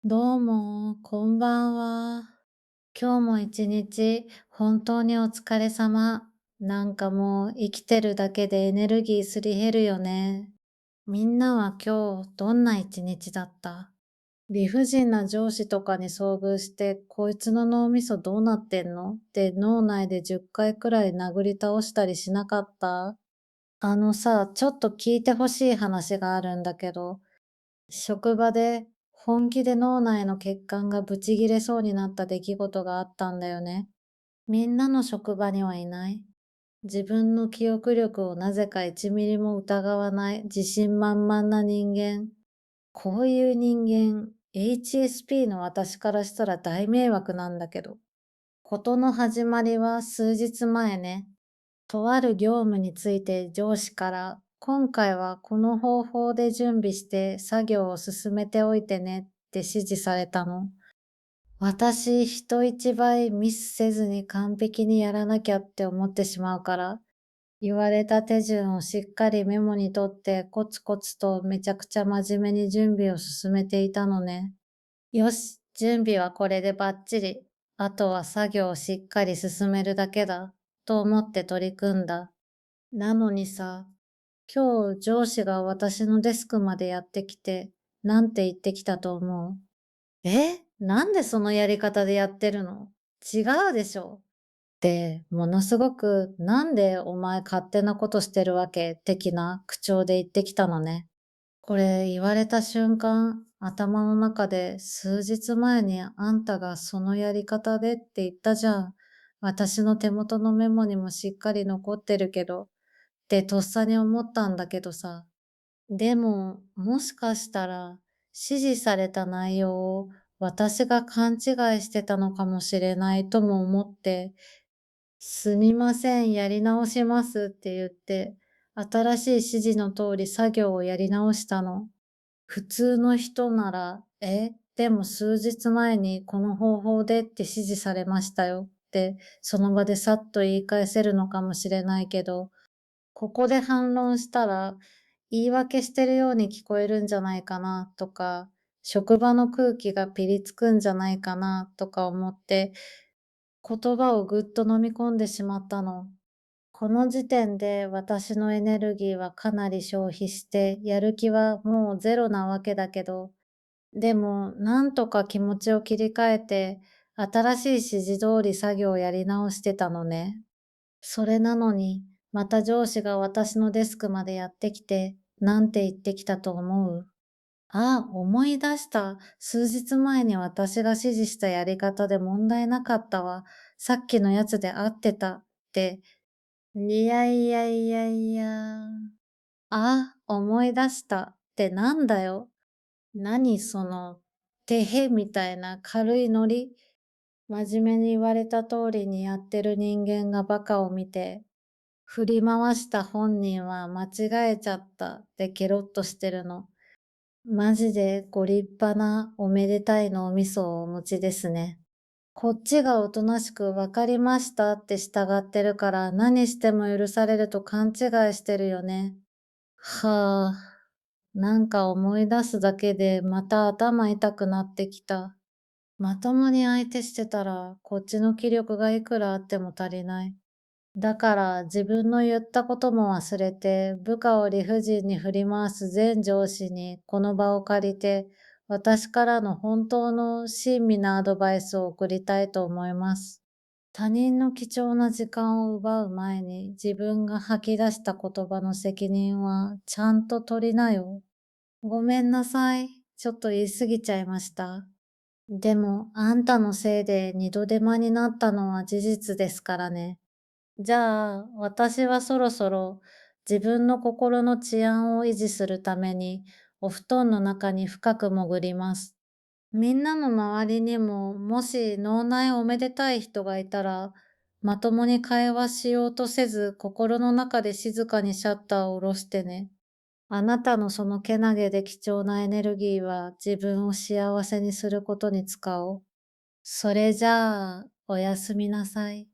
どうも、こんばんは。今日も一日、本当にお疲れ様。なんかもう生きてるだけでエネルギーすり減るよね。みんなは今日どんな一日だった？理不尽な上司とかに遭遇して、こいつの脳みそどうなってんのって脳内で10回くらい殴り倒したりしなかった？あのさ、ちょっと聞いてほしい話があるんだけど、職場で本気で脳内の血管がブチ切れそうになった出来事があったんだよね。みんなの職場にはいない。自分の記憶力をなぜか1ミリも疑わない自信満々な人間。こういう人間、HSP の私からしたら大迷惑なんだけど。事の始まりは数日前ね。とある業務について上司から、今回はこの方法で準備して作業を進めておいてねって指示されたの。私、人一倍ミスせずに完璧にやらなきゃって思ってしまうから、言われた手順をしっかりメモに取ってコツコツとめちゃくちゃ真面目に準備を進めていたのね。よし、準備はこれでバッチリ。あとは作業をしっかり進めるだけだ。と思って取り組んだ。なのにさ、今日上司が私のデスクまでやってきて、なんて言ってきたと思う？なんでそのやり方でやってるの？違うでしょ。ってものすごくなんでお前勝手なことしてるわけ的な口調で言ってきたのね。これ言われた瞬間、頭の中で数日前にあんたがそのやり方でって言ったじゃん。私の手元のメモにもしっかり残ってるけど、ってとっさに思ったんだけどさ。でも、もしかしたら、指示された内容を私が勘違いしてたのかもしれないとも思って、すみません、やり直しますって言って、新しい指示の通り作業をやり直したの。普通の人なら、でも数日前にこの方法でって指示されましたよって、その場でさっと言い返せるのかもしれないけど、ここで反論したら、言い訳してるように聞こえるんじゃないかなとか、職場の空気がピリつくんじゃないかなとか思って、言葉をぐっと飲み込んでしまったの。この時点で私のエネルギーはかなり消費して、やる気はもうゼロなわけだけど、でも、なんとか気持ちを切り替えて、新しい指示通り作業をやり直してたのね。それなのに、また上司が私のデスクまでやってきて、なんて言ってきたと思う？あ、思い出した。数日前に私が指示したやり方で問題なかったわ。さっきのやつで合ってた。って。いやいやいやいや。あ、思い出したってなんだよ。何その、てへみたいな軽いノリ。真面目に言われた通りにやってる人間がバカを見て、振り回した本人は間違えちゃったってケロッとしてるの。マジでご立派なおめでたい脳みそをお持ちですね。こっちがおとなしくわかりましたって従ってるから何しても許されると勘違いしてるよね。はあ、なんか思い出すだけでまた頭痛くなってきた。まともに相手してたらこっちの気力がいくらあっても足りない。だから自分の言ったことも忘れて、部下を理不尽に振り回す全上司にこの場を借りて、私からの本当の親身なアドバイスを送りたいと思います。他人の貴重な時間を奪う前に自分が吐き出した言葉の責任はちゃんと取りなよ。ごめんなさい。ちょっと言い過ぎちゃいました。でも、あんたのせいで二度手間になったのは事実ですからね。じゃあ、私はそろそろ自分の心の治安を維持するためにお布団の中に深く潜ります。みんなの周りにももし脳内おめでたい人がいたら、まともに会話しようとせず心の中で静かにシャッターを下ろしてね。あなたのそのけなげで貴重なエネルギーは自分を幸せにすることに使おう。それじゃあ、おやすみなさい。